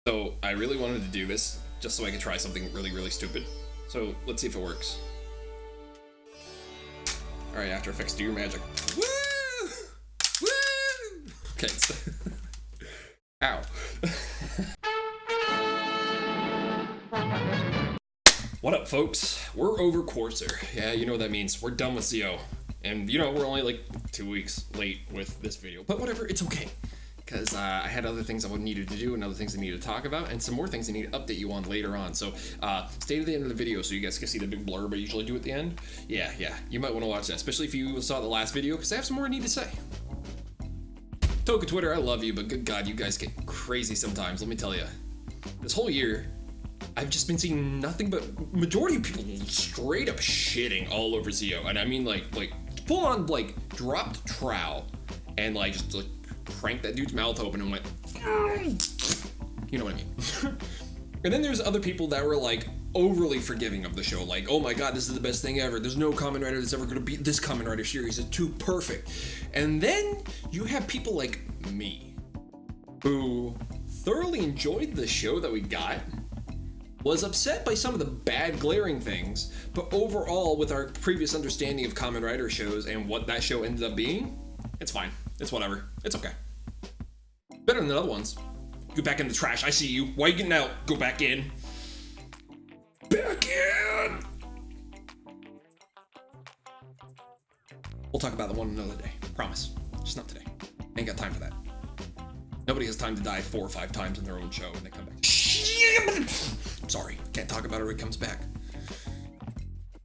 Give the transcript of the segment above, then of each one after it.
So I really wanted to do this just so I could try something really, really stupid. So let's see if it works. All right, After Effects, do your magic. Woo! Woo! Okay. Ow. What up, folks? We're over Quartzer. Yeah, you know what that means. We're done with Zi-O. And you know, we're only like 2 weeks late with this video, but whatever, it's okay. Because I had other things I needed to do and other things I needed to talk about and some more things I need to update you on later on. So stay to the end of the video so you guys can see the big blurb I usually do at the end. Yeah, you might want to watch that, especially if you saw the last video, because I have some more I need to say. Toka Twitter, I love you, but good God, you guys get crazy sometimes, let me tell you. This whole year, I've just been seeing nothing but majority of people straight up shitting all over Zi-O. And I mean like full on like dropped trowel and like just like cranked that dude's mouth open and went, you know what I mean? And then there's other people that were like overly forgiving of the show, like, oh my God, this is the best thing ever. There's no Kamen Rider that's ever gonna beat this Kamen Rider series. It's too perfect. And then you have people like me who thoroughly enjoyed the show that we got, was upset by some of the bad glaring things, but overall with our previous understanding of Kamen Rider shows and what that show ended up being, it's fine. It's whatever. It's okay. Better than other ones. Go back in the trash. I see you. Why are you getting out? Go back in. Back in! We'll talk about that one another day. Promise. Just not today. Ain't got time for that. Nobody has time to die 4 or 5 times in their own show and they come back. Sorry, can't talk about it when it comes back.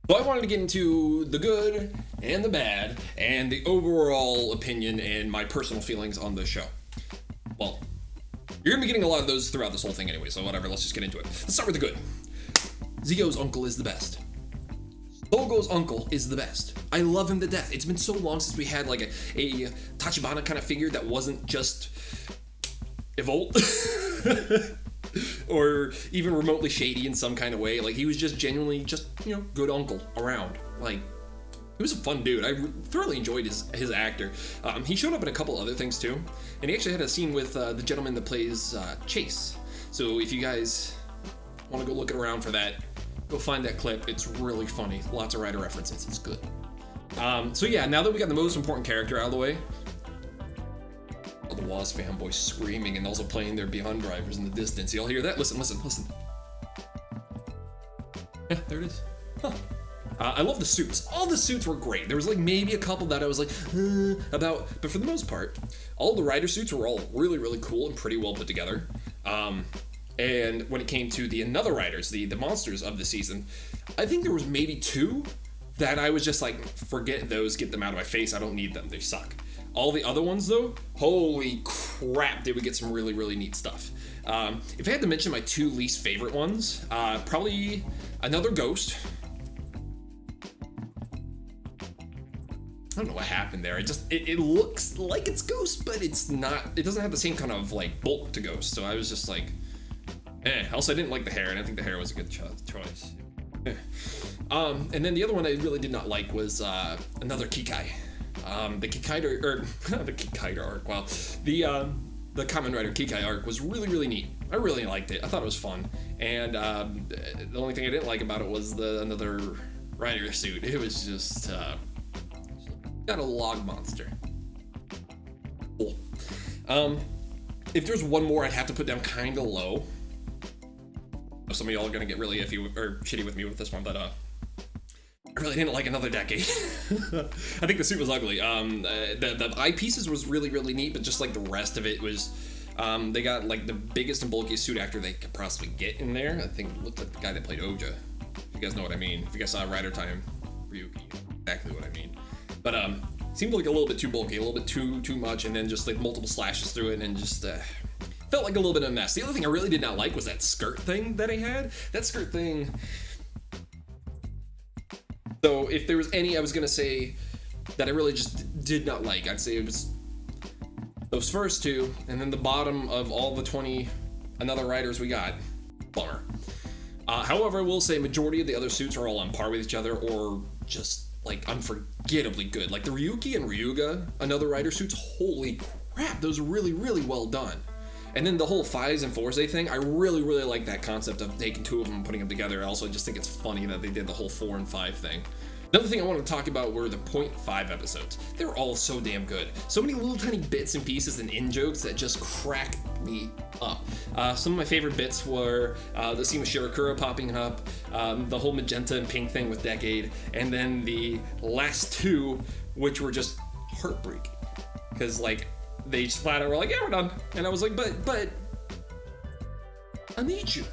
So I wanted to get into the good and the bad and the overall opinion and my personal feelings on the show. Well, you're gonna be getting a lot of those throughout this whole thing anyway, so whatever, let's just get into it. Let's start with the good. Zi-O's uncle is the best. Togo's uncle is the best. I love him to death. It's been so long since we had like a Tachibana kind of figure that wasn't just Evolt. Or even remotely shady in some kind of way. Like, he was just genuinely just, you know, good uncle around. Like, he was a fun dude. I thoroughly enjoyed his actor. He showed up in a couple other things too, and he actually had a scene with the gentleman that plays Chase. So if you guys want to go looking around for that, go find that clip. It's really funny. Lots of Rider references. It's good. So yeah, now that we got the most important character out of the way, all the Woz fanboys screaming and also playing their Beyond drivers in the distance. Y'all hear that? Listen. Yeah, there it is. Huh. I love the suits. All the suits were great. There was like maybe a couple that I was like, about, but for the most part, all the Rider suits were all really, really cool and pretty well put together. And when it came to the Another Riders, the monsters of the season, I think there was maybe 2 that I was just like, forget those, get them out of my face. I don't need them. They suck. All the other ones, though, holy crap, did we get some really, really neat stuff. If I had to mention my 2 least favorite ones, probably Another Ghost. I don't know what happened there. It looks like it's Ghost, but it's not. It doesn't have the same kind of like bulk to Ghost. So I was just like, Also, I didn't like the hair, and I think the hair was a good choice. And then the other one I really did not like was Another Kikai. The Kikai the Kikai arc. Wow, the Kamen Rider Kikai arc was really, really neat. I really liked it. I thought it was fun. And the only thing I didn't like about it was the Another Rider suit. It was just got a log monster. Cool. If there's one more, I'd have to put down kind of low. Some of y'all are gonna get really iffy or shitty with me with this one, but I really didn't like Another Decade. I think the suit was ugly. The eyepieces was really, really neat, but just like the rest of it was, they got like the biggest and bulkiest suit actor they could possibly get in there. I think it looked like the guy that played Oja. If you guys know what I mean. If you guys saw Rider Time, Ryuki, exactly what I mean. But seemed like a little bit too bulky, a little bit too much, and then just like multiple slashes through it, and just felt like a little bit of a mess. The other thing I really did not like was that skirt thing that he had. That skirt thing. So if there was any I was gonna say that I really just did not like, I'd say it was those first 2, and then the bottom of all the 20 Another Riders we got. Bummer. However, I will say majority of the other suits are all on par with each other, or just like unforgettably good. Like the Ryuki and Ryuga Another Rider suits, holy crap, those are really, really well done. And then the whole Fives and Fours-A thing, I really, really like that concept of taking two of them and putting them together. I also just think it's funny that they did the whole 4 and 5 thing. Another thing I want to talk about were the .5 episodes. They were all so damn good. So many little tiny bits and pieces and in-jokes that just crack me up. Some of my favorite bits were the scene with Shirakura popping up, the whole magenta and pink thing with Decade, and then the last two, which were just heartbreaking. Because, like, they just flat out were like, yeah, we're done. And I was like, but I need you.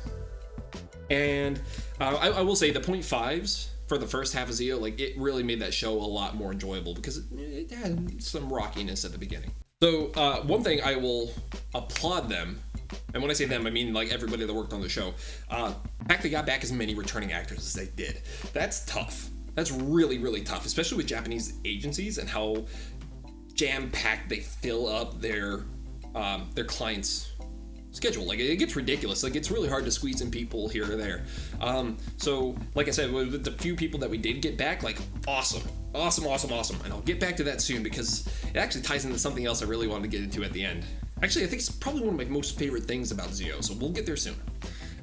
And I will say the .5s for the first half of Zi-O, like, it really made that show a lot more enjoyable because it had some rockiness at the beginning. So one thing I will applaud them, and when I say them, I mean like everybody that worked on the show, the fact they got back as many returning actors as they did. That's tough. That's really, really tough, especially with Japanese agencies and how jam-packed they fill up their clients' schedule. Like, it gets ridiculous. Like, it's really hard to squeeze in people here or there. So like I said, with the few people that we did get back, like, awesome, and I'll get back to that soon because it actually ties into something else I really wanted to get into at the end. Actually, I think it's probably one of my most favorite things about Zi-O, so we'll get there soon.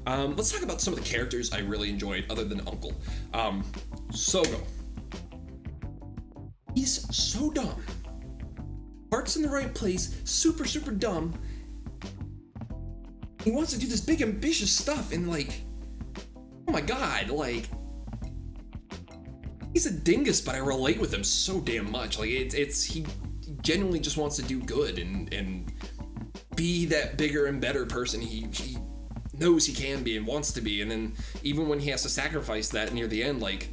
Let's talk about some of the characters I really enjoyed other than Uncle. Sogo. He's so dumb. Heart's in the right place, super, super dumb. He wants to do this big, ambitious stuff, and, like, oh my god, like, he's a dingus, but I relate with him so damn much. Like, he genuinely just wants to do good and be that bigger and better person he knows he can be and wants to be. And then even when he has to sacrifice that near the end, like,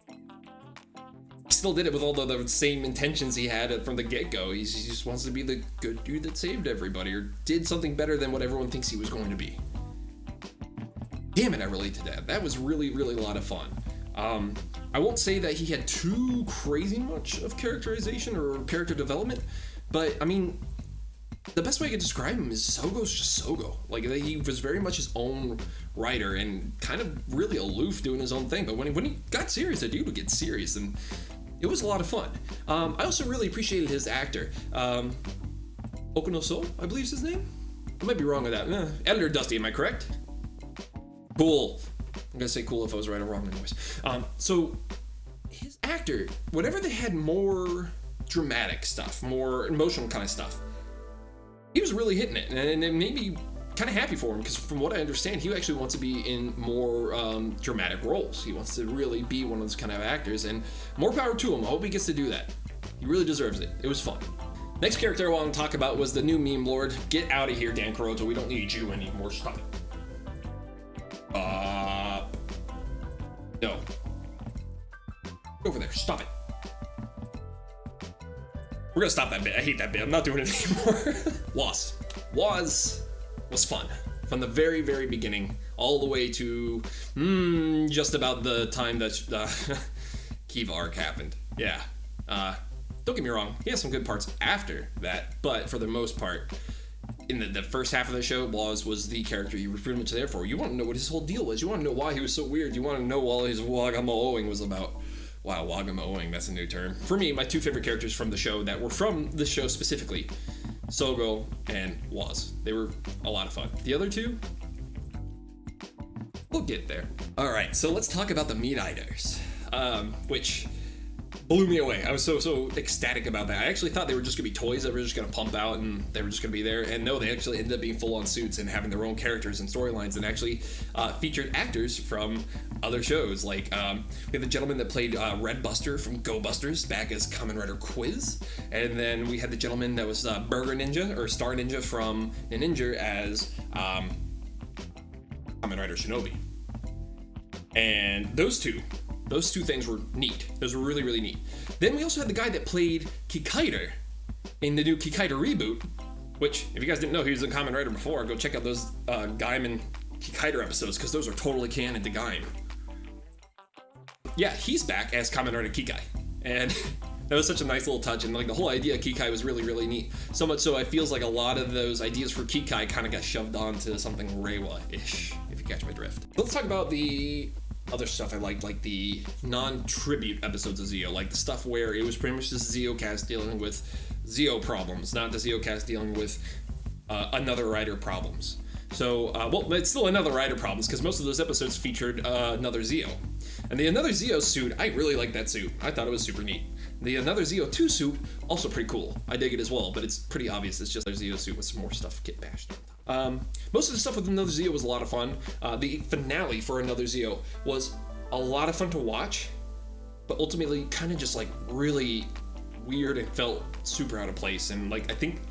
he still did it with all the same intentions he had from the get-go. He just wants to be the good dude that saved everybody or did something better than what everyone thinks he was going to be. Damn it, I relate to that. That was really, really a lot of fun. I won't say that he had too crazy much of characterization or character development, but I mean, the best way I could describe him is Sogo's just Sogo. Like, he was very much his own writer and kind of really aloof doing his own thing, but when he got serious, the dude would get serious, and it was a lot of fun. I also really appreciated his actor. Okuno-so, I believe is his name? I might be wrong with that. Editor Dusty, am I correct? Cool. I'm gonna say cool if I was right or wrong anyways. So, his actor, whenever they had more dramatic stuff, more emotional kind of stuff, he was really hitting it, and it made me kind of happy for him, because from what I understand, he actually wants to be in more dramatic roles. He wants to really be one of those kind of actors, and more power to him. I hope he gets to do that. He really deserves it. It was fun. Next character I want to talk about was the new meme lord. Get out of here, Dan Kuroto. We don't need you anymore. Stop it. No. Get over there. Stop it. We're gonna stop that bit. I hate that bit. I'm not doing it anymore. Woz was fun. From the very, very beginning, all the way to just about the time that Kiva arc happened. Yeah. Don't get me wrong, he has some good parts after that, but for the most part, in the first half of the show, Woz was the character you were pretty much there for. You want to know what his whole deal was. You want to know why he was so weird. You want to know what all his Wagamo-ing was about. Wow, Wagamo-ing, that's a new term. For me, my two favorite characters from the show that were from the show specifically, Sogo and Woz. They were a lot of fun. The other two, we'll get there. Alright, so let's talk about the Meat Eaters, which blew me away. I was so ecstatic about that. I actually thought they were just gonna be toys that were just gonna pump out and they were just gonna be there, and no, they actually ended up being full-on suits and having their own characters and storylines, and actually featured actors from other shows. Like we have the gentleman that played Red Buster from Go Busters back as Kamen Rider Quiz, and then we had the gentleman that was Burger Ninja or Star Ninja from Ninja as Kamen Rider Shinobi. And those two things were neat. Those were really, really neat. Then we also had the guy that played Kikaider in the new Kikaider reboot, which, if you guys didn't know, he was in Kamen Rider before, go check out those Gaim and Kikaider episodes, because those are totally canon to Gaim. Yeah, he's back as Kamen Rider Kikai. And that was such a nice little touch, and like the whole idea of Kikai was really, really neat. So much so, it feels like a lot of those ideas for Kikai kind of got shoved onto something Reiwa-ish, if you catch my drift. Let's talk about the other stuff I liked, like the non-tribute episodes of Zi-O, like the stuff where it was pretty much just Zi-O cast dealing with Zi-O problems, not the Zi-O cast dealing with Another Rider problems. So, well, it's still Another Rider problems because most of those episodes featured Another Zi-O. And the Another Zi-O suit, I really like that suit. I thought it was super neat. The Another Zi-O 2 suit, also pretty cool. I dig it as well, but it's pretty obvious it's just a Zi-O suit with some more stuff get bashed on. Most of the stuff with Another Zi-O was a lot of fun. The finale for Another Zi-O was a lot of fun to watch, but ultimately kind of just like really weird and felt super out of place. And like, I think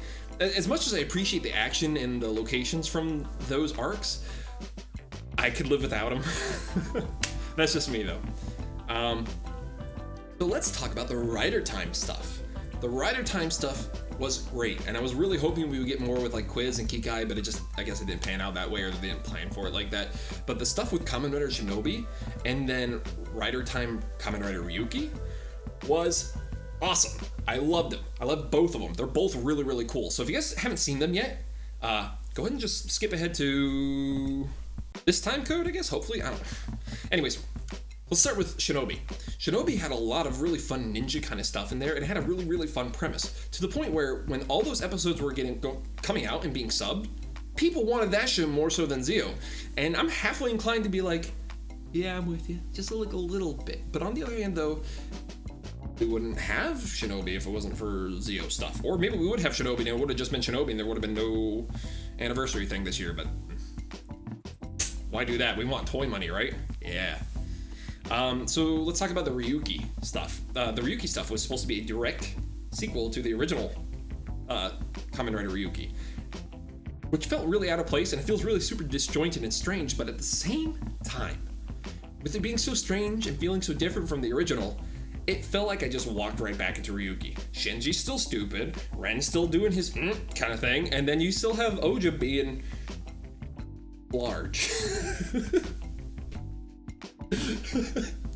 as much as I appreciate the action and the locations from those arcs, I could live without them. That's just me though. So let's talk about the Rider Time stuff. The Rider Time stuff was great, and I was really hoping we would get more with like Quiz and Kikai, but I guess it didn't pan out that way, or they didn't plan for it like that. But the stuff with Kamen Rider Shinobi and then Rider Time Kamen Rider Ryuki was awesome. I loved them. I loved both of them. They're both really, really cool. So if you guys haven't seen them yet, go ahead and just skip ahead to this time code, I guess, hopefully. I don't know. Anyways, let's start with Shinobi. Shinobi had a lot of really fun ninja kind of stuff in there. It had a really, really fun premise, to the point where when all those episodes were coming out and being subbed, people wanted that show more so than Zi-O. And I'm halfway inclined to be like, yeah, I'm with you, just like a little bit. But on the other hand, though, we wouldn't have Shinobi if it wasn't for Zi-O stuff. Or maybe we would have Shinobi and it would have just been Shinobi and there would have been no anniversary thing this year. But why do that? We want toy money, right? Yeah. So let's talk about the Ryuki stuff. The Ryuki stuff was supposed to be a direct sequel to the original Kamen Rider Ryuki, which felt really out of place, and it feels really super disjointed and strange, but at the same time, with it being so strange and feeling so different from the original, it felt like I just walked right back into Ryuki. Shinji's still stupid, Ren's still doing his kind of thing, and then you still have Oja being large.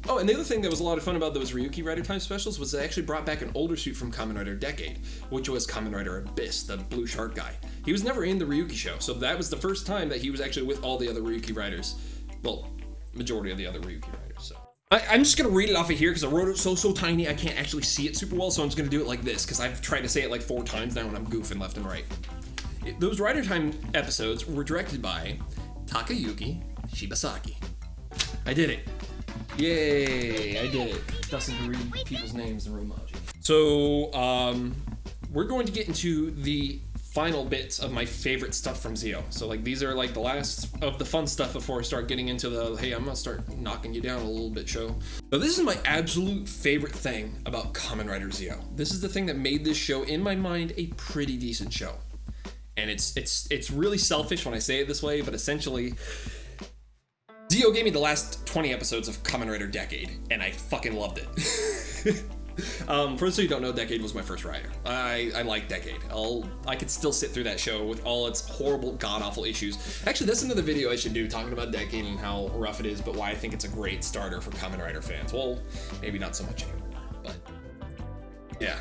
Oh, and the other thing that was a lot of fun about those Ryuki Rider Time specials was they actually brought back an older suit from Kamen Rider Decade, which was Kamen Rider Abyss, the blue shark guy. He was never in the Ryuki show, so that was the first time that he was actually with all the other Ryuki Riders. Well, majority of the other Ryuki Riders, so. I'm just going to read it off of here because I wrote it so tiny I can't actually see it super well, so I'm just going to do it like this because I've tried to say it like 4 times now and I'm goofing left and right. Those Rider Time episodes were directed by Takayuki Shibasaki. I did it. Yay, I did it. Doesn't read people's names in Romaji. So, we're going to get into the final bits of my favorite stuff from Zi-O. So, like, these are like the last of the fun stuff before I start getting into the, hey, I'm gonna start knocking you down a little bit show. So this is my absolute favorite thing about Kamen Rider Zi-O. This is the thing that made this show, in my mind, a pretty decent show. And it's really selfish when I say it this way, but essentially, Zi-O gave me the last 20 episodes of Kamen Rider Decade, and I fucking loved it. For those who don't know, Decade was my first rider. I like Decade. I could still sit through that show with all its horrible, god-awful issues. Actually, that's another video I should do, talking about Decade and how rough it is, but why I think it's a great starter for Kamen Rider fans. Well, maybe not so much anymore, but yeah.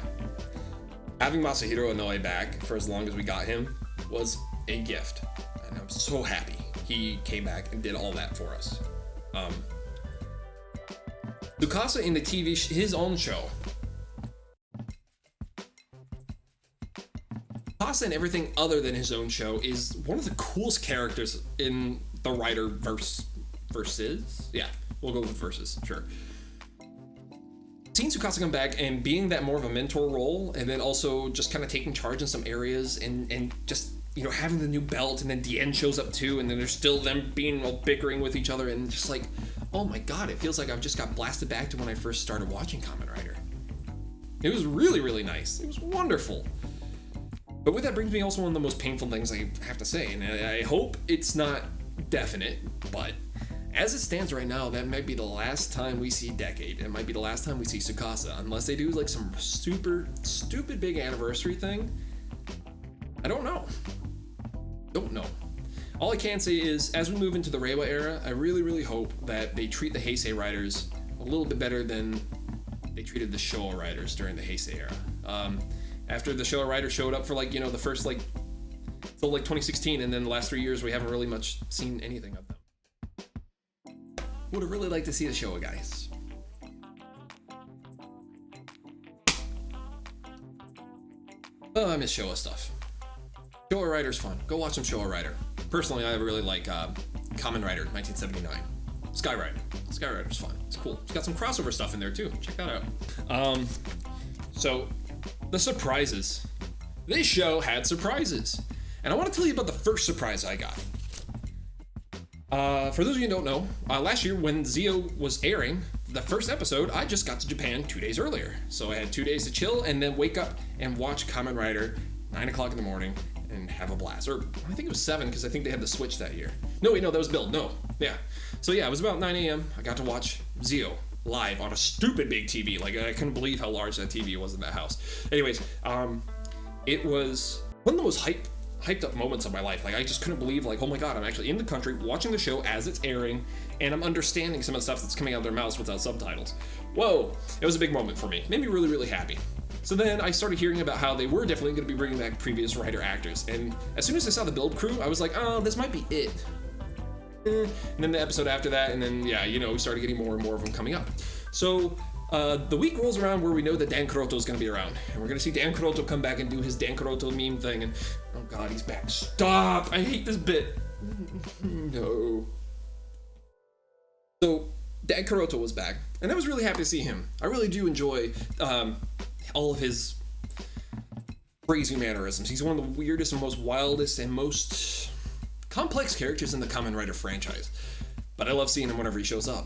Having Masahiro Inoue back for as long as we got him was a gift, and I'm so happy he came back and did all that for us. Tsukasa in the TV, his own show. Tsukasa and everything other than his own show is one of the coolest characters in the Rider verses. Yeah, we'll go with verses, sure. Seeing Tsukasa come back and being that more of a mentor role, and then also just kind of taking charge in some areas and just, you know, having the new belt, and then Dien shows up too, and then there's still them being all bickering with each other, and just like, oh my god, it feels like I've just got blasted back to when I first started watching Kamen Rider. It was really, really nice. It was wonderful. But with that brings me also one of the most painful things I have to say, and I hope it's not definite, but as it stands right now, that might be the last time we see Decade. It might be the last time we see Tsukasa, unless they do like some super stupid big anniversary thing. I don't know. Don't know. All I can say is, as we move into the Reiwa era, I really, really hope that they treat the Heisei riders a little bit better than they treated the Showa riders during the Heisei era. After the Showa riders showed up for like, you know, the first like, till like 2016, and then the last 3 years we haven't really much seen anything of them. Would have really liked to see the Showa guys. Oh, I miss Showa stuff. Showa Rider's fun. Go watch some Showa Rider. Personally, I really like Kamen Rider 1979. Sky Rider's fun. It's cool. It's got some crossover stuff in there too. Check that out. So, the surprises. This show had surprises. And I want to tell you about the first surprise I got. For those of you who don't know, last year when Zi-O was airing, the first episode, I just got to Japan 2 days earlier. So I had 2 days to chill and then wake up and watch Kamen Rider 9 o'clock in the morning and have a blast. Or I think it was 7 because I think they had the Switch that year. No, wait, no, that was Build. No, yeah. So yeah, it was about 9 a.m. I got to watch Zi-O live on a stupid big TV. Like, I couldn't believe how large that TV was in that house. Anyways, it was one of the most hyped up moments of my life. Like, I just couldn't believe, like, oh my god, I'm actually in the country watching the show as it's airing, and I'm understanding some of the stuff that's coming out of their mouths without subtitles. Whoa, it was a big moment for me. Made me really, really happy. So then I started hearing about how they were definitely going to be bringing back previous writer actors, and as soon as I saw the build crew, I was like, oh, this might be it. And then the episode after that, and then, yeah, you know, we started getting more and more of them coming up. So, the week rolls around where we know that Dan Kuroto is going to be around, and we're going to see Dan Kuroto come back and do his Dan Kuroto meme thing, and oh god, he's back. Stop! I hate this bit. No. So, Dan Kuroto was back, and I was really happy to see him. I really do enjoy all of his crazy mannerisms. He's one of the weirdest and most wildest and most complex characters in the Kamen Rider franchise. But I love seeing him whenever he shows up.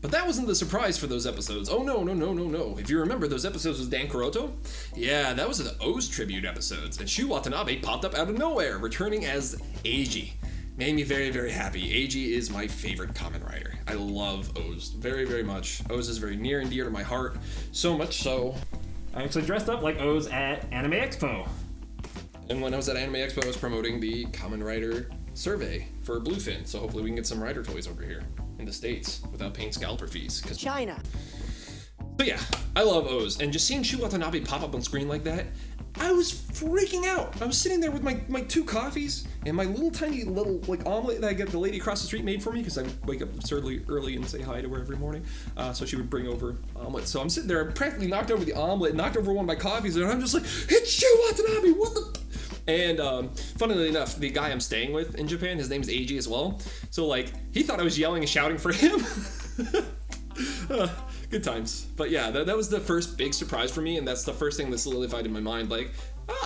But that wasn't the surprise for those episodes. Oh no. If you remember those episodes with Dan Kuroto, yeah, that was the O's tribute episodes, and Shu Watanabe popped up out of nowhere, returning as Eiji. Made me very, very happy. Eiji is my favorite Kamen Rider. I love O's very, very much. O's is very near and dear to my heart, so much so I actually dressed up like O's at Anime Expo. And when I was at Anime Expo, I was promoting the Kamen Rider survey for Bluefin, so hopefully we can get some Rider toys over here in the States without paying scalper fees. China. But yeah, I love O's, and just seeing Shu Watanabe pop up on screen like that, I was freaking out. I was sitting there with my 2 coffees and my tiny like omelet that I get the lady across the street made for me because I wake up absurdly early and say hi to her every morning. So she would bring over omelet. So I'm sitting there, I practically knocked over the omelet, knocked over one of my coffees, and I'm just like, it's Shu Watanabe, what the? And funnily enough, the guy I'm staying with in Japan, his name's Eiji as well. So like, he thought I was yelling and shouting for him. Good times. But yeah, that was the first big surprise for me, and that's the first thing that solidified in my mind, like,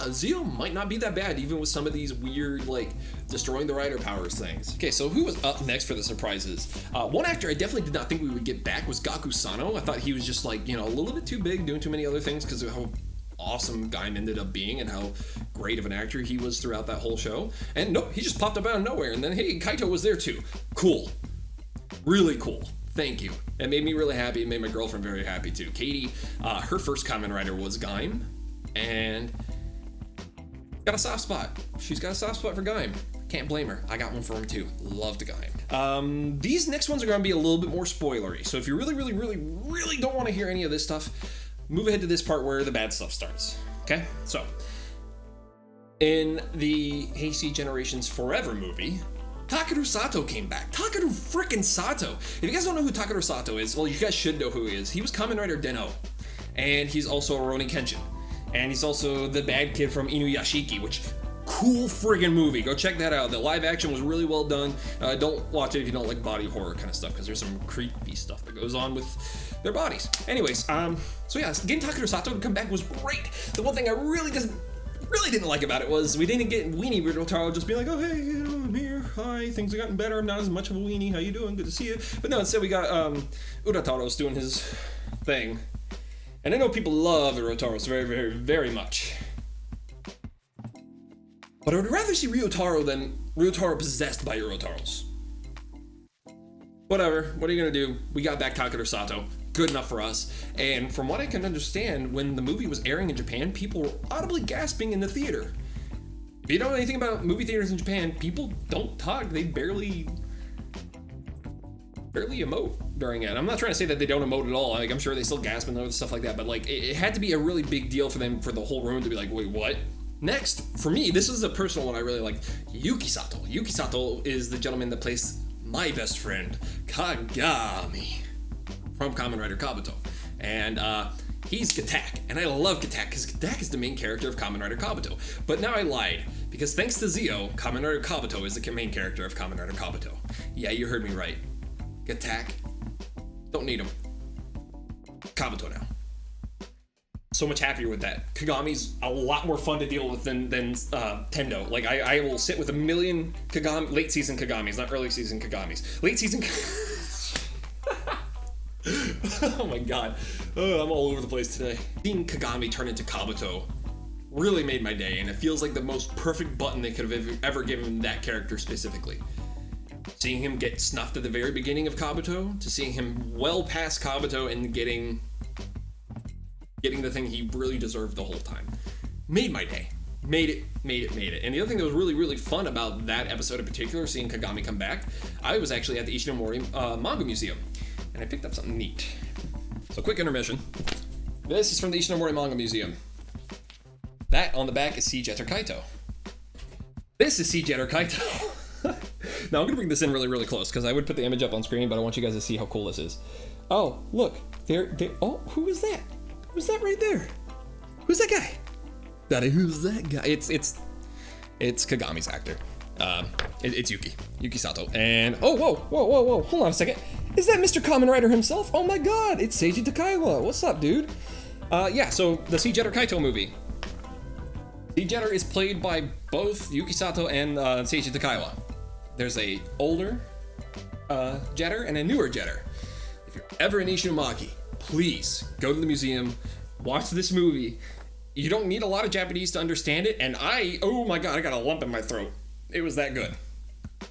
Zi-O might not be that bad, even with some of these weird, like, destroying the rider powers things. Okay, so who was up next for the surprises? One actor I definitely did not think we would get back was Gaku Sano. I thought he was just, like, you know, a little bit too big, doing too many other things because of how awesome Gaim ended up being and how great of an actor he was throughout that whole show. And nope, he just popped up out of nowhere, and then, hey, Kaito was there too. Cool. Really cool. Thank you. It made me really happy. It made my girlfriend very happy too. Katie, her first Kamen Rider was Gaim, and got a soft spot. She's got a soft spot for Gaim. Can't blame her. I got one for him too. Loved Gaim. These next ones are going to be a little bit more spoilery, so if you really don't want to hear any of this stuff, move ahead to this part where the bad stuff starts. Okay? So, in the Heisei Generations Forever movie, Takeru Sato came back. Takeru frickin' Sato. If you guys don't know who Takeru Sato is, well, you guys should know who he is. He was Kamen Rider Den-O, and he's also Rurouni Kenshin, and he's also the bad kid from Inuyashiki, which cool friggin' movie. Go check that out. The live action was really well done. Don't watch it if you don't like body horror kind of stuff, because there's some creepy stuff that goes on with their bodies. Anyways, so yeah, getting Takeru Sato to come back was great. The one thing I really didn't like about it was we didn't get Weenie Ryotaro just being like, oh hey, I'm here, hi, things have gotten better, I'm not as much of a weenie, how you doing, good to see you. But no, instead we got Urataro's doing his thing. And I know people love Urotaros very much. But I would rather see Ryotaro than Ryotaro possessed by Urotaros. Whatever, what are you gonna do? We got back Takeru Sato. Good enough for us. And from what I can understand, when the movie was airing in Japan, people were audibly gasping in the theater. If you don't know anything about movie theaters in Japan, people don't talk. They barely emote during it. I'm not trying to say that they don't emote at all. Like, I'm sure they still gasp and other stuff like that, but like, it had to be a really big deal for them, for the whole room to be like, wait, what? Next, for me, this is a personal one I really like, Yuki Sato. Yuki Sato is the gentleman that plays my best friend, Kagami, from Kamen Rider Kabuto. And he's Gatak, and I love Gatak because Gatak is the main character of Kamen Rider Kabuto. But now I lied, Because thanks to Zi-O, Kamen Rider Kabuto is the main character of Kamen Rider Kabuto. Yeah, you heard me right. Attack. Don't need him. Kabuto now. So much happier with that. Kagami's a lot more fun to deal with than Tendo. Like, I will sit with a million late season Kagamis, not early season Kagamis. Late season... Oh my god. Oh, I'm all over the place today. Seeing Kagami turn into Kabuto really made my day, and it feels like the most perfect button they could have ever given that character specifically. Seeing him get snuffed at the very beginning of Kabuto, to seeing him well past Kabuto and getting the thing he really deserved the whole time. Made my day. Made it. And the other thing that was really, really fun about that episode in particular, seeing Kagami come back, I was actually at the Ishinomori Manga Museum, and I picked up something neat. So quick intermission. This is from the Ishinomori Manga Museum. That on the back is Jetter Kaito. This is Jetter Kaito. Now I'm gonna bring this in really, really close because I would put the image up on screen, but I want you guys to see how cool this is. Oh, look, oh, who is that? Who's that right there? Who's that guy? Who's that guy? It's Kagami's actor. It's Yuki Sato. And whoa, hold on a second. Is that Mr. Kamen Rider himself? Oh my god, it's Seiji Takaiwa. What's up, dude? Yeah, so the Jetter Kaito movie. Jetter is played by both Yuki Sato and Seiji Takaiwa. There's a older Jetter and a newer Jetter. If you're ever in Ishinomaki, please go to the museum, watch this movie. You don't need a lot of Japanese to understand it, and oh my god, I got a lump in my throat. It was that good.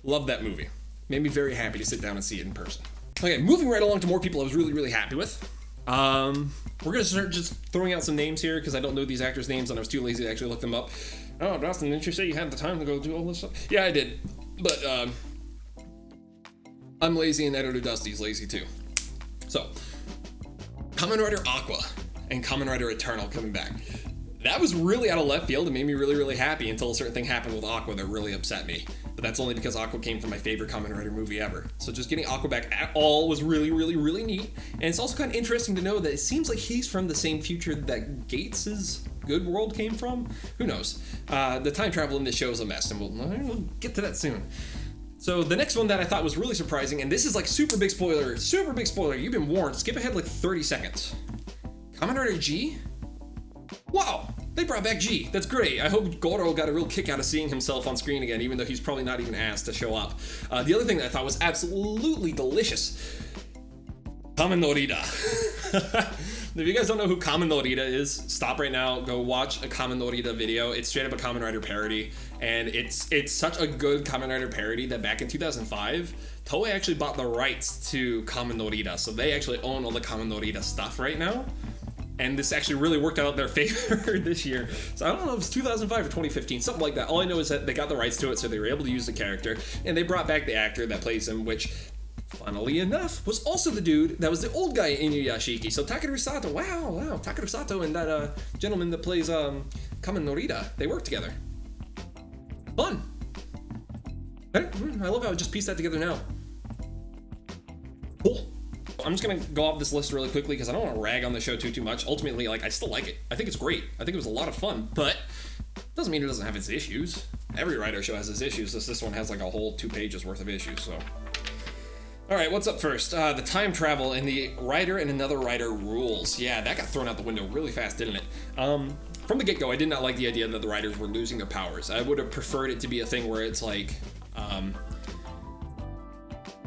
Love that movie. Made me very happy to sit down and see it in person. Okay, moving right along to more people I was really, really happy with. We're gonna start just throwing out some names here because I don't know these actors' names and I was too lazy to actually look them up. Oh, Dawson, didn't you say you had the time to go do all this stuff? Yeah, I did. But, I'm lazy and Editor Dusty's lazy too. So, Kamen Rider Aqua and Kamen Rider Eternal coming back. That was really out of left field and made me really, really happy until a certain thing happened with Aqua that really upset me. But that's only because Aqua came from my favorite Kamen Rider movie ever. So just getting Aqua back at all was really, really, really neat. And it's also kind of interesting to know that it seems like he's from the same future that Gates' Good World came from. Who knows? The time travel in this show is a mess, and we'll get to that soon. So the next one that I thought was really surprising, and this is like super big spoiler, you've been warned, skip ahead like 30 seconds. Kamen Rider G? Wow, they brought back G. That's great. I hope Goro got a real kick out of seeing himself on screen again, even though he's probably not even asked to show up. The other thing that I thought was absolutely delicious, Kamen no Rida. If you guys don't know who Kamen no Rida is, stop right now, go watch a Kamen no Rida video. It's straight up a Kamen Rider parody, and it's such a good Kamen Rider parody that back in 2005, Toei actually bought the rights to Kamen no Rida, so they actually own all the Kamen no Rida stuff right now. And this actually really worked out in their favor this year. So I don't know if it's 2005 or 2015, something like that. All I know is that they got the rights to it, so they were able to use the character, and they brought back the actor that plays him, which, funnily enough, was also the dude that was the old guy in Inuyashiki. So Takeru Sato, wow, Takeru Sato and that gentleman that plays Kamen no Rida, they work together. Fun. I love how I just pieced that together now. Cool. I'm just gonna go off this list really quickly because I don't want to rag on the show too much. Ultimately, like, I still like it. I think it's great. I think it was a lot of fun, but doesn't mean it doesn't have its issues. Every Rider show has its issues. This one has like a whole 2 pages worth of issues, so. All right, what's up first? The time travel in the Rider and Another Rider rules. Yeah, that got thrown out the window really fast, didn't it? From the get-go, I did not like the idea that the Riders were losing their powers. I would have preferred it to be a thing where it's like,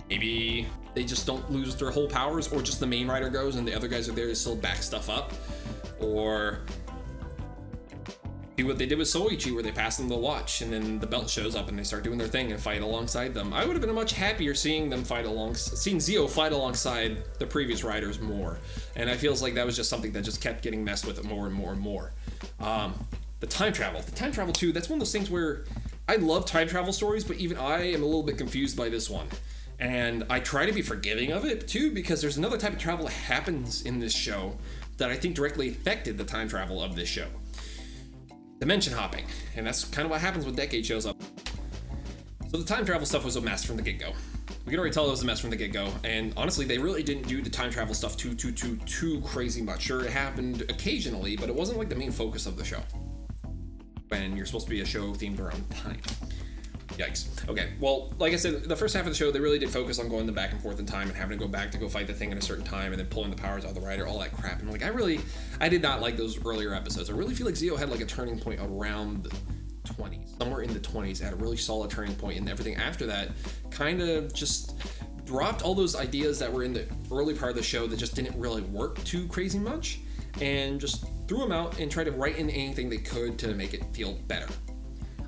maybe they just don't lose their whole powers, or just the main Rider goes and the other guys are there to still back stuff up. Or do what they did with Soichi, where they pass them the watch and then the belt shows up and they start doing their thing and fight alongside them. I would have been much happier seeing Zi-O fight alongside the previous Riders more. And I feels like that was just something that just kept getting messed with more and more and more. The time travel too, that's one of those things where I love time travel stories, but even I am a little bit confused by this one. And I try to be forgiving of it too, because there's another type of travel that happens in this show that I think directly affected the time travel of this show. Dimension hopping, and that's kind of what happens when Decade shows up. So the time travel stuff was a mess from the get-go. We can already tell it was a mess from the get-go, and honestly, they really didn't do the time travel stuff too crazy much. Sure, it happened occasionally, but it wasn't like the main focus of the show. when you're supposed to be a show themed around time. Yikes. Okay, well, like I said, the first half of the show, they really did focus on going back and forth in time and having to go back to go fight the thing at a certain time and then pulling the powers out of the rider, all that crap. And like, I did not like those earlier episodes. I really feel like Zi-O had like a turning point around the 20s, somewhere in the 20s, had a really solid turning point, and everything after that kind of just dropped all those ideas that were in the early part of the show that just didn't really work too crazy much, and just threw them out and tried to write in anything they could to make it feel better.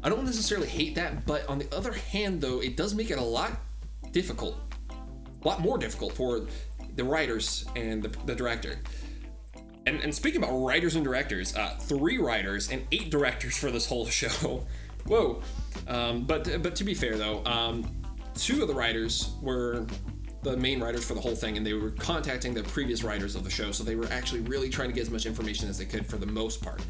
I don't necessarily hate that, but on the other hand, though, it does make it a lot more difficult for the writers and the director. And speaking about writers and directors, 3 writers and 8 directors for this whole show. Whoa. But to be fair, though, 2 of the writers were the main writers for the whole thing, and they were contacting the previous writers of the show, so they were actually really trying to get as much information as they could for the most part.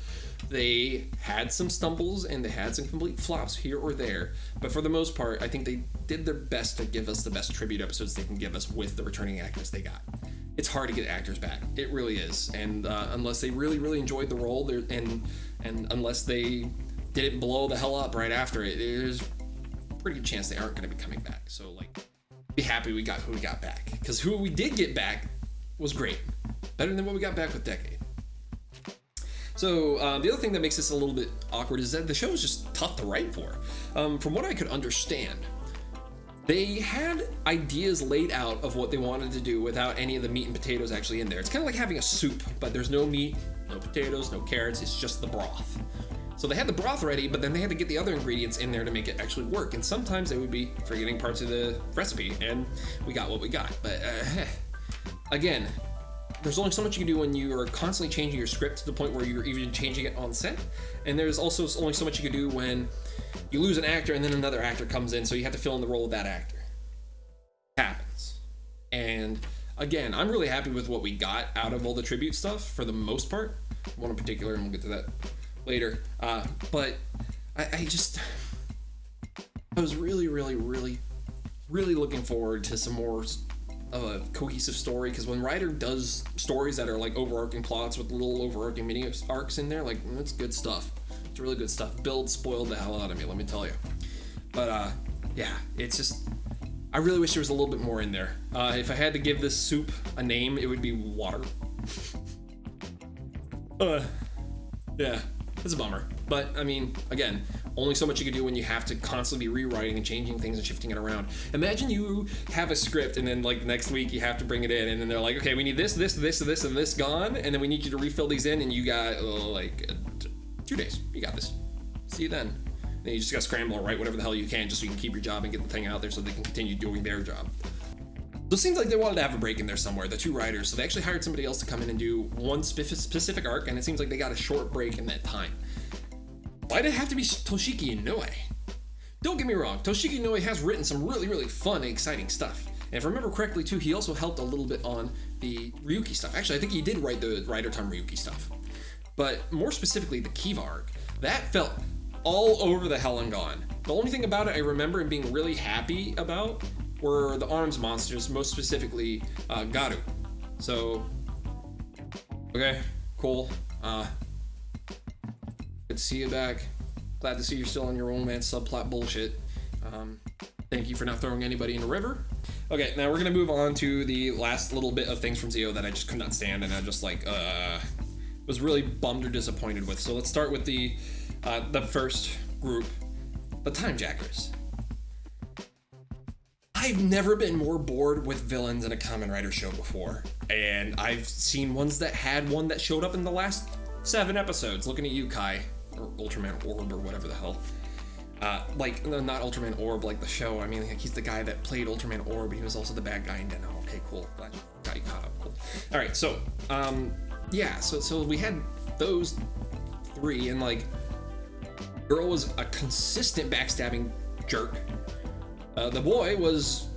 They had some stumbles and they had some complete flops here or there, but for the most part, I think they did their best to give us the best tribute episodes they can give us with the returning actors they got. It's hard to get actors back. It really is, and unless they really, really enjoyed the role, and unless they didn't blow the hell up right after it, there's a pretty good chance they aren't going to be coming back. So, like, be happy we got who we got back, because who we did get back was great, better than what we got back with Decade. So the other thing that makes this a little bit awkward is that the show is just tough to write for. From what I could understand, they had ideas laid out of what they wanted to do without any of the meat and potatoes actually in there. It's kind of like having a soup, but there's no meat, no potatoes, no carrots, it's just the broth. So they had the broth ready, but then they had to get the other ingredients in there to make it actually work. And sometimes they would be forgetting parts of the recipe, and we got what we got. But again, there's only so much you can do when you are constantly changing your script to the point where you're even changing it on set. And there's also only so much you can do when you lose an actor and then another actor comes in, so you have to fill in the role of that actor. It happens. And again, I'm really happy with what we got out of all the tribute stuff for the most part. One in particular, and we'll get to that later. But I was really, really, really, really looking forward to some more of a cohesive story, because when Rider does stories that are like overarching plots with little overarching mini arcs in there, like, that's good stuff. It's really good stuff. Build spoiled the hell out of me, let me tell you. But yeah, it's just, I really wish there was a little bit more in there. If I had to give this soup a name, it would be water. Yeah, it's a bummer. But I mean, again, only so much you can do when you have to constantly be rewriting and changing things and shifting it around. Imagine you have a script and then like next week you have to bring it in, and then they're like, okay, we need this, and this gone, and then we need you to refill these in, and you got 2 days. You got this. See you then. Then you just got to scramble and write whatever the hell you can just so you can keep your job and get the thing out there so they can continue doing their job. So it seems like they wanted to have a break in there somewhere, the 2 writers, so they actually hired somebody else to come in and do one specific arc, and it seems like they got a short break in that time. Why did it have to be Toshiki Inoue? Don't get me wrong, Toshiki Inoue has written some really, really fun and exciting stuff. And if I remember correctly too, he also helped a little bit on the Ryuki stuff. Actually, I think he did write the Rider Time Ryuki stuff. But more specifically, the Kiva arc, that felt all over the hell and gone. The only thing about it I remember and being really happy about were the arms monsters, most specifically Garu. So, okay, cool. Good to see you back. Glad to see you're still on your romance subplot bullshit. Thank you for not throwing anybody in the river. Okay, now we're gonna move on to the last little bit of things from Zi-O that I just could not stand, and I just was really bummed or disappointed with. So let's start with the first group, the Time Jackers. I've never been more bored with villains in a Kamen Rider show before, and I've seen ones that had one that showed up in the last 7 episodes. Looking at you, Kai, or Ultraman Orb, or whatever the hell. Not Ultraman Orb, like the show. I mean, like, he's the guy that played Ultraman Orb. He was also the bad guy in Den-O. Okay, cool. Glad you got you caught up. Cool. All right, so yeah, so we had those 3, and like, girl was a consistent backstabbing jerk. The boy was,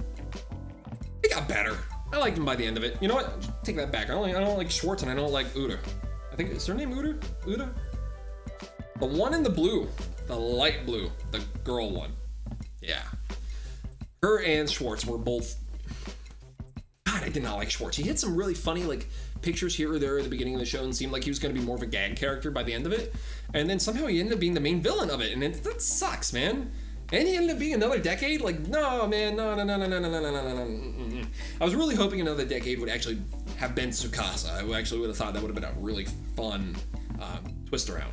he got better. I liked him by the end of it. You know what? Take that back. I don't like Schwartz, and I don't like Uda. I think, is her name Uda? Uda? The one in the blue, the light blue, the girl one. Yeah. Her and Schwartz were both, God, did not like Schwartz. He had some really funny like pictures here or there at the beginning of the show and seemed like he was going to be more of a gag character by the end of it. And then somehow he ended up being the main villain of it, and that sucks, man. And he ended up being another decade? Like, no, man, no. I was really hoping another decade would actually have been Tsukasa. I actually would have thought that would have been a really fun twist around.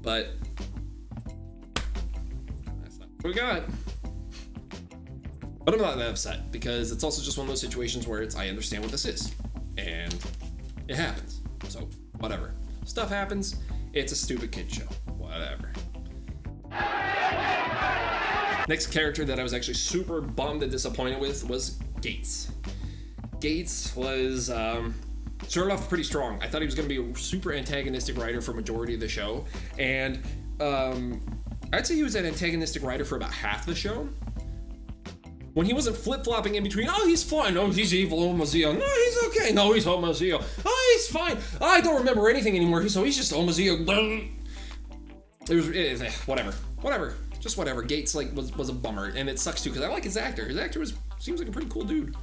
But that's not what we got. But I'm not that upset, because it's also just one of those situations where I understand what this is. And it happens. So, whatever. Stuff happens. It's a stupid kid show. Whatever. Next character that I was actually super bummed and disappointed with was Gates. Gates was started off pretty strong. I thought he was going to be a super antagonistic writer for majority of the show, and I'd say he was an antagonistic writer for about half the show. When he wasn't flip-flopping in between, oh, he's fine, oh, he's evil, oh, Zi-O, no, he's okay, no, he's oh, Zi-O, oh, he's fine, I don't remember anything anymore, so he's just oh, Zi-O. Whatever. Just whatever. Gates was a bummer, and it sucks too because I like his actor. His actor seems like a pretty cool dude.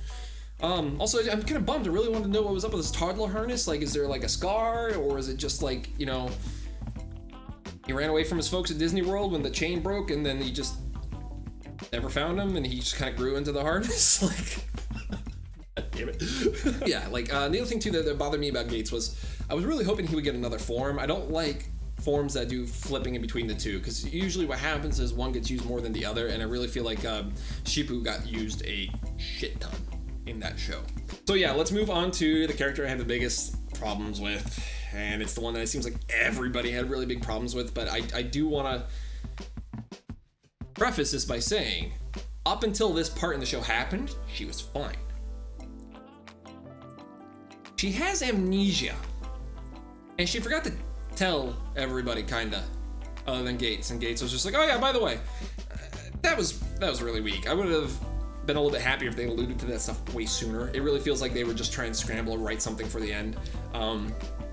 Also, I'm kind of bummed. I really wanted to know what was up with his toddler harness. Like, is there like a scar, or is it just like, you know, he ran away from his folks at Disney World when the chain broke, and then he just never found him, and he just kind of grew into the harness? Like, God damn it. Yeah. Like the other thing too that bothered me about Gates was I was really hoping he would get another form. I don't like forms that do flipping in between the two, because usually what happens is one gets used more than the other, and I really feel like Shippu got used a shit ton in that show. So yeah, let's move on to the character I had the biggest problems with, and it's the one that it seems like everybody had really big problems with, but I do want to preface this by saying, up until this part in the show happened, she was fine. She has amnesia, and she forgot to tell everybody, kinda, other than Gates, and Gates was just like, oh yeah, by the way, that was really weak. I would have been a little bit happier if they alluded to that stuff way sooner. It really feels like they were just trying to scramble and write something for the end.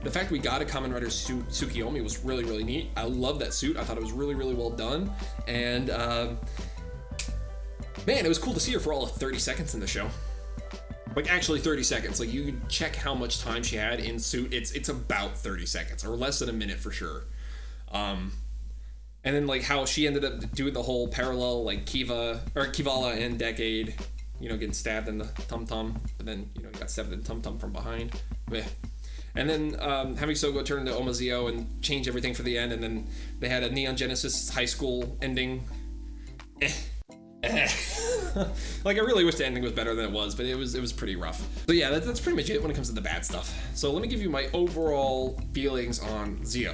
The fact we got a Kamen Rider Tsukiyomi was really, really neat. I love that suit. I thought it was really, really well done, and man, it was cool to see her for all of 30 seconds in the show. Like, actually 30 seconds. Like, you can check how much time she had in suit. It's about 30 seconds, or less than a minute for sure. And then, like, how she ended up doing the whole parallel, like, Kivala and Decade, you know, getting stabbed in the tum-tum, but then, you know, got stabbed in the tum-tum from behind. Meh. And then having Sogo turn into Oma Zi-O and change everything for the end, and then they had a Neon Genesis high school ending. Like, I really wish the ending was better than it was, but it was pretty rough. So yeah, that's pretty much it when it comes to the bad stuff. So let me give you my overall feelings on Zi-O.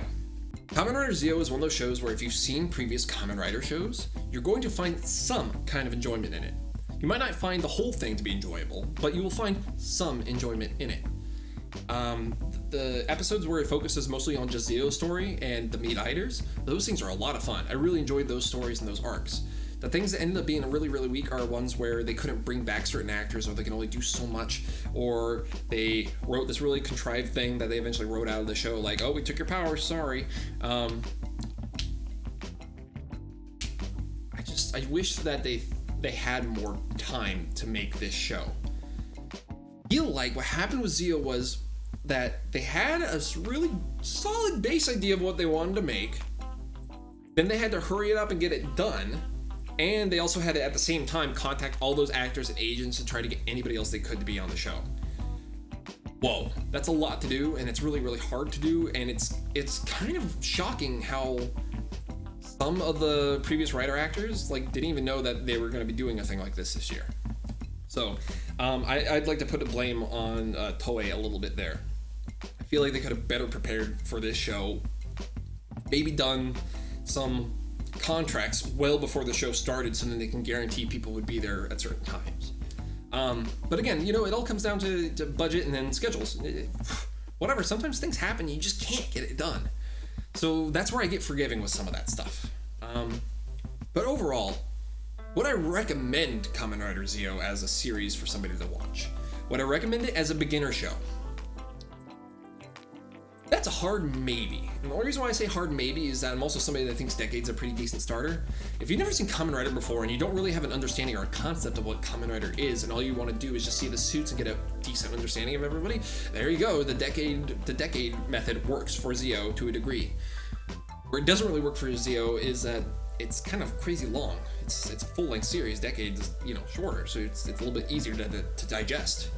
Kamen Rider Zi-O is one of those shows where if you've seen previous Kamen Rider shows, you're going to find some kind of enjoyment in it. You might not find the whole thing to be enjoyable, but you will find some enjoyment in it. The episodes where it focuses mostly on just Zi-O's story and the Meat-Eaters, those things are a lot of fun. I really enjoyed those stories and those arcs. The things that ended up being really, really weak are ones where they couldn't bring back certain actors, or they can only do so much, or they wrote this really contrived thing that they eventually wrote out of the show, like, oh, we took your powers, sorry. I wish that they had more time to make this show. I feel like what happened with Zi-O was that they had a really solid base idea of what they wanted to make, then they had to hurry it up and get it done. And they also had to, at the same time, contact all those actors and agents and try to get anybody else they could to be on the show. Whoa, that's a lot to do, and it's really, really hard to do, and it's kind of shocking how some of the previous writer actors didn't even know that they were going to be doing a thing like this year. So I'd like to put the blame on Toei a little bit there. I feel like they could have better prepared for this show, maybe done some contracts well before the show started so then they can guarantee people would be there at certain times. But again, you know, it all comes down to budget and then schedules. Whatever, sometimes things happen, you just can't get it done. So that's where I get forgiving with some of that stuff. But overall, would I recommend Kamen Rider Zi-O as a series for somebody to watch? Would I recommend it as a beginner show? That's a hard maybe. And the only reason why I say hard maybe is that I'm also somebody that thinks Decade's a pretty decent starter. If you've never seen Kamen Rider before and you don't really have an understanding or a concept of what Kamen Rider is, and all you want to do is just see the suits and get a decent understanding of everybody, there you go. The Decade method works for Zi-O to a degree. Where it doesn't really work for Zi-O is that it's kind of crazy long. It's a full-length series. Decade is, you know, shorter, so it's a little bit easier to digest.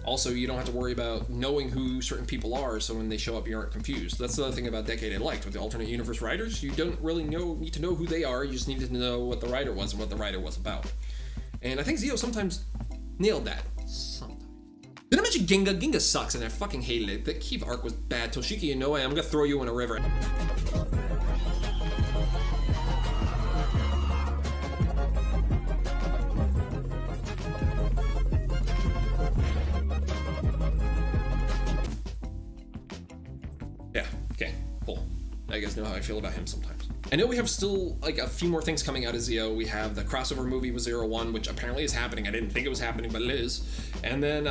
Also, you don't have to worry about knowing who certain people are, so when they show up, you aren't confused. That's the other thing about Decade I liked. With the alternate universe writers, you don't really need to know who they are, you just needed to know what the writer was and what the writer was about. And I think Zi-O sometimes nailed that. Sometimes. Did I mention Ginga? Ginga sucks, and I fucking hated it. The Kiva arc was bad. Toshiki Inoue, I'm gonna throw you in a river. Yeah, okay, cool. I guys know how I feel about him sometimes. I know we have still like a few more things coming out of Zi-O. We have the crossover movie with 01, which apparently is happening. I didn't think it was happening, but it is. And then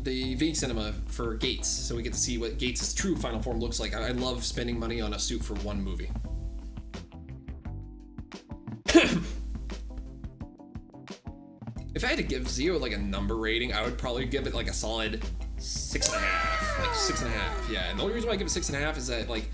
the V cinema for Gates, so we get to see what Gates' true final form looks like. I love spending money on a suit for one movie. If I had to give Zi-O like a number rating, I would probably give it like a solid 6.5. Like 6.5, yeah. And the only reason why I give it 6.5 is that like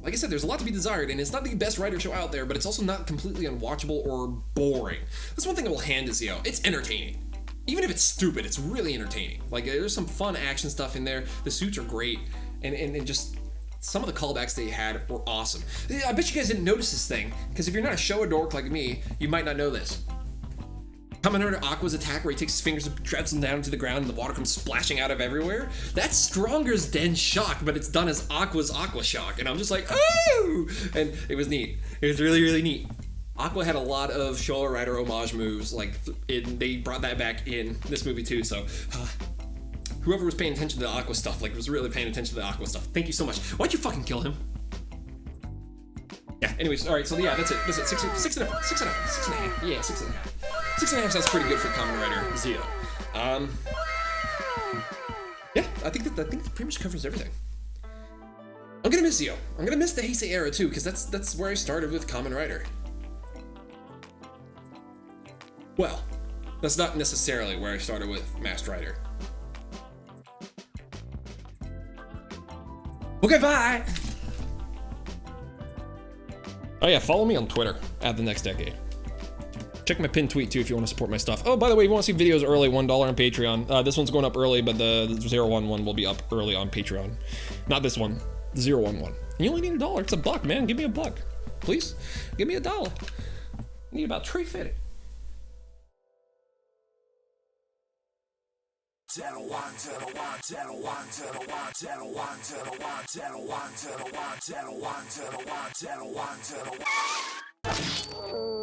I said, there's a lot to be desired, and it's not the best Rider show out there, but it's also not completely unwatchable or boring. That's one thing I will hand to Zi-O. It's entertaining. Even if it's stupid, it's really entertaining. Like, there's some fun action stuff in there. The suits are great, and just some of the callbacks they had were awesome. I bet you guys didn't notice this thing, because if you're not a show dork like me, you might not know this. Kamen Rider Aqua's attack where he takes his fingers and drags them down to the ground and the water comes splashing out of everywhere. That's Stronger's Den Shock, but it's done as Aqua's Aqua Shock. And I'm just like, oh! And it was neat. It was really, really neat. Aqua had a lot of Showa Rider homage moves. Like, they brought that back in this movie too, so... whoever was paying attention to the Aqua stuff, like, was really paying attention to the Aqua stuff. Thank you so much. Why'd you fucking kill him? Yeah, anyways, alright, so yeah, that's it. That's it. 6.5. Yeah, 6.5. 6.5 sounds pretty good for Kamen Rider Zi-O. Yeah, I think that pretty much covers everything. I'm gonna miss Zi-O. I'm gonna miss the Heisei era too, because that's where I started with Kamen Rider. Well, that's not necessarily where I started with Masked Rider. Okay, bye! Oh yeah, follow me on Twitter, @TheNextDecade. Check my pinned tweet too if you want to support my stuff. Oh, by the way, if you want to see videos early, $1 on Patreon. This one's going up early, but the 01 one will be up early on Patreon. Not this one, the 01 one. You only need $1. It's $1, man. Give me $1. Please, give me $1. I need about $3.50. To the one, to the one, to the one, to the one, to the one, to the one, to the one, to the one, to the one, to the one, to the one, to the one.